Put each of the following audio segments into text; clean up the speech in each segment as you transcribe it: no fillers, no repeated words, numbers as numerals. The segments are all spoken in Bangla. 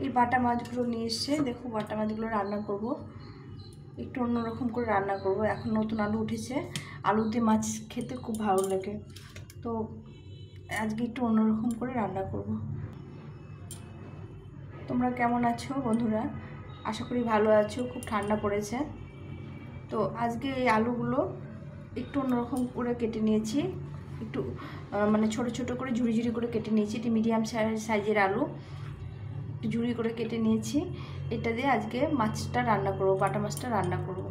এই বাটা মাছগুলো নিয়ে এসছে, দেখো বাটা মাছগুলো রান্না করব, একটু অন্যরকম করে রান্না করব। এখন নতুন আলু উঠেছে, আলু দিয়ে মাছ খেতে খুব ভালো লাগে, তো আজকে একটু অন্যরকম করে রান্না করব। তোমরা কেমন আছো বন্ধুরা? আশা করি ভালো আছো। খুব ঠান্ডা পড়েছে, তো আজকে এই আলুগুলো একটু অন্যরকম করে কেটে নিয়েছি, একটু মানে ছোট ছোট করে ঝুড়ি ঝুড়ি করে কেটে নিয়েছি। এটি মিডিয়াম সাইজের আলু, একটু ঝুড়ি করে কেটে নিয়েছি। এটা দিয়ে আজকে মাছটা রান্না করব, বাটা মাছটা রান্না করব।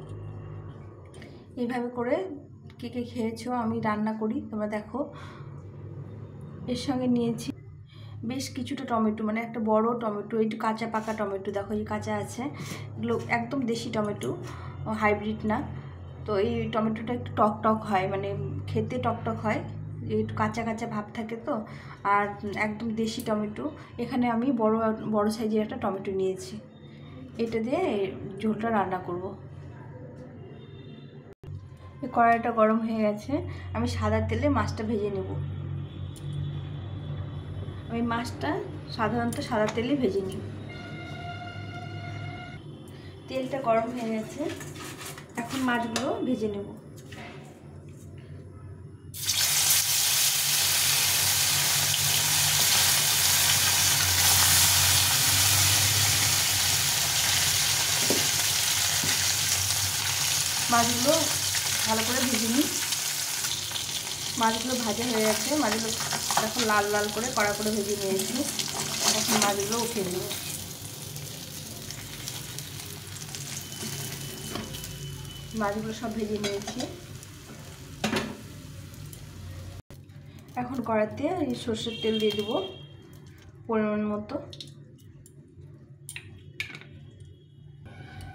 এইভাবে করে কে কে খেয়েছো আমি রান্না করি তোমরা দেখো। এর সঙ্গে নিয়েছি বেশ কিছুটা টমেটো, মানে একটা বড় টমেটো, একটু কাঁচা পাকা টমেটো, দেখো এই কাঁচা আছে, এগুলো একদম দেশি টমেটো, হাইব্রিড না। তো এই টমেটোটা একটু টক টক হয়, মানে খেতে টক টক হয়, একটু কাঁচা কাঁচা ভাব থাকে তো, আর একদম দেশি টমেটো। এখানে আমি বড় সাইজের একটা টমেটো নিয়েছি, এটা দিয়ে ঝোলটা রান্না করব। এই কড়াইটা গরম হয়ে গেছে, আমি সাদা তেলে মাছটা ভেজে নেব। আমি মাছটা সাধারণত সাদা তেলে ভেজে নিই। তেলটা গরম হয়ে গেছে, এখন মাছগুলো ভেজে নেব। মাছগুলো ভালো করে ভেজে নিই। মাছগুলো ভাজা হয়ে গেছে, মাছগুলো এখন লাল লাল করে কড়া করে ভেজে নিয়েছি। এখন মাছগুলো উঠিয়ে নেব। মাছগুলো সব ভেজে নিয়েছি। এখন কড়াইতে সর্ষের তেল দিয়ে দেবো পরিমাণ মতো।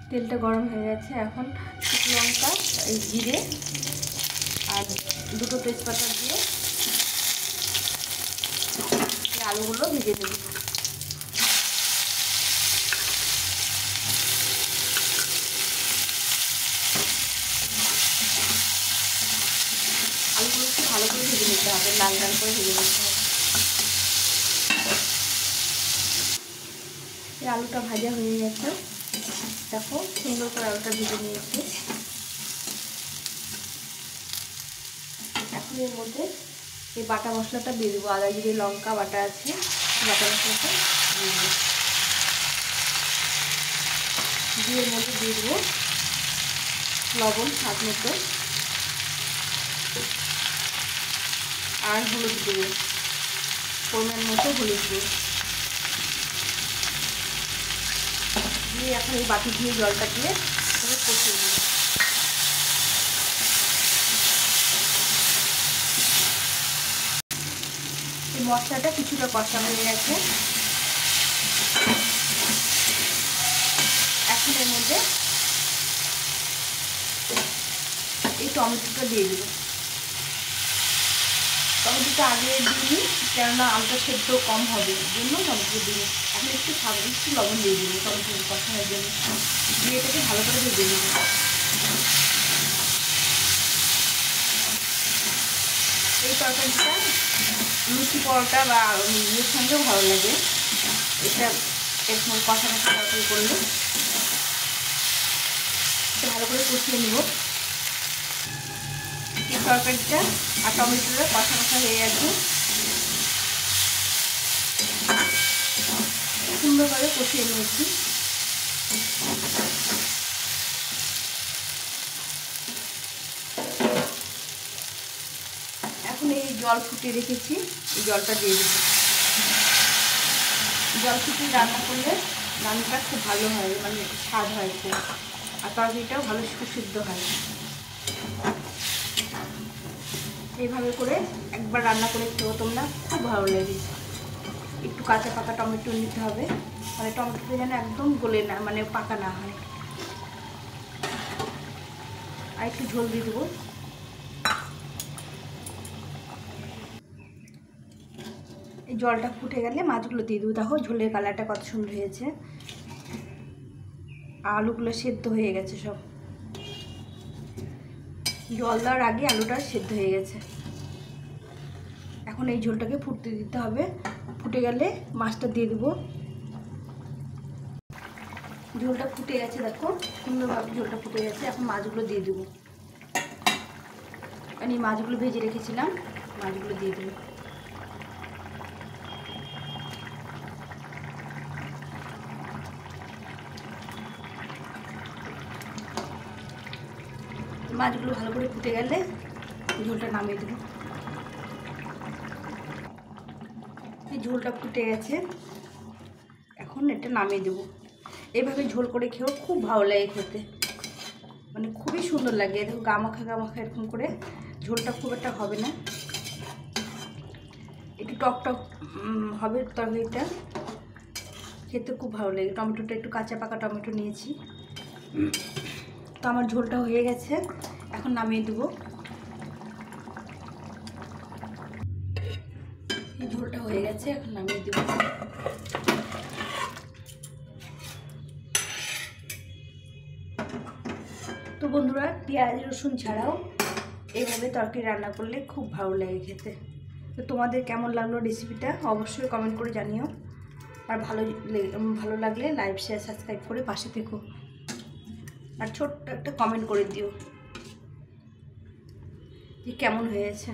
তেলটা গরম হয়ে গেছে, এখন শুকনো লঙ্কা, এই জিরে আর দুটো তেজপাতা দিয়ে আলুগুলো ভেজে নেব। আলুগুলো একটু ভালো করে ভেজে নিতে হবে, লাল লাল করে ভেজে নিতে হবে। এই আলুটা ভাজা হয়ে গেছে, দেখো সুন্দর করে আলুটা ভেজে নিয়েছি। এখন এর মধ্যে এই বাটা মশলাটা দিয়ে দেবো, আদা জিরে লঙ্কা বাটা আছে, বাটা মশলাটা দিয়ে দেবো। দিয়ে এর মধ্যে দিয়ে দেবো লবণ স্বাদ মতো, আর হলুদ দেবো পরিমাণ মতো, হলুদ দেবো। দিয়ে এখন এই বাটি দিয়ে জলটা দিয়ে কষিয়ে দেবো। এই মশলাটা কিছুটা কষা হয়ে গেছে, এখন এর মধ্যে এই টমেটোটা দিয়ে দেবো। টমেটোটা আগে দিইনি, কেননা আলুটা সেদ্ধ কম হবে, এর জন্য টমেটো দিয়ে এখন একটু লবণ দিয়ে দেবো টমেটো কষানোর জন্য। দিয়ে এটাকে ভালো করে ভেজে নেব। এই তরকারিটা লুচি পরোটা বা ইয়ের সঙ্গেও ভালো লাগে, এটা এরকম কষা কষা তরকারি করলে। ভালো করে কষিয়ে নেব। এই তরকারিটা আর টমেটোটা কষা কষা হয়ে গেছে, সুন্দরভাবে কষিয়ে নিয়েছি। এখন এই জল ফুটিয়ে রেখেছি, এই জলটা দিয়ে দেবো। জল ফুটিয়ে রান্না করলে রান্নাটা খুব ভালো হয়, মানে স্বাদ হয় খুব, আর তরকারিটাও ভালো সুসিদ্ধ হয়। এইভাবে করে একবার রান্না করে খেও তোমরা, খুব ভালো লাগে। একটু কাঁচা পাকা টমেটো নিতে হবে, মানে টমেটোটা যেন একদম গলে না, মানে পাকা না হয়। আর একটু ঝোল দিয়ে দেবো। এই জলটা ফুটে গেলে মাছগুলো দিয়ে দেবো। দেখো ঝোলের কালারটা কত সুন্দর হয়েছে, আলুগুলো সেদ্ধ হয়ে গেছে সব। জল দেওয়ার আগে আলুটা সেদ্ধ হয়ে গেছে। এখন এই ঝোলটাকে ফুটতে দিতে হবে, ফুটে গেলে মাছটা দিয়ে দেবো। ঝোলটা ফুটে গেছে, দেখো সুন্দরভাবে ঝোলটা ফুটে গেছে। এখন মাছগুলো দিয়ে দেবো, আমি মাছগুলো ভেজে রেখেছিলাম, মাছগুলো দিয়ে দেবো। মাছগুলো ভালো করে ফুটে গেলে ঝোলটা নামিয়ে দেবো। এই ঝোলটা ফুটে গেছে, এখন এটা নামিয়ে দেবো। এইভাবে ঝোল করে খেয়েও খুব ভালো লাগে খেতে, মানে খুবই সুন্দর লাগে। দেখো গামাখা গামাখা এরকম করে, ঝোলটা খুব একটা হবে না, একটু টক টক হবে তরকারিটা, খেতে খুব ভালো লাগে। টমেটোটা একটু কাঁচা পাকা টমেটো নিয়েছি। তো আমার ঝোলটা হয়ে গেছে, এখন নামিয়ে দেবো। এই ঝোলটা হয়ে গেছে, এখন নামিয়ে দেবো। তো বন্ধুরা, পেঁয়াজ রসুন ছাড়াও এইভাবে তরকারি রান্না করলে খুব ভালো লাগে খেতে। তো তোমাদের কেমন লাগলো রেসিপিটা অবশ্যই কমেন্ট করে জানিও। আর ভালো লাগলে লাইক শেয়ার সাবস্ক্রাইব করে পাশে থেকো, আর ছোট্ট একটা কমেন্ট করে দিও যে কেমন হয়েছে।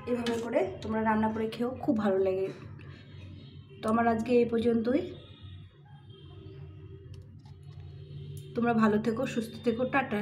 এভাবে করে তোমরা রান্না করে খেয়েও খুব ভালো লাগে। তো আমার আজকে এই পর্যন্তই। তোমরা ভালো থেকো, সুস্থ থেকো, টাটা।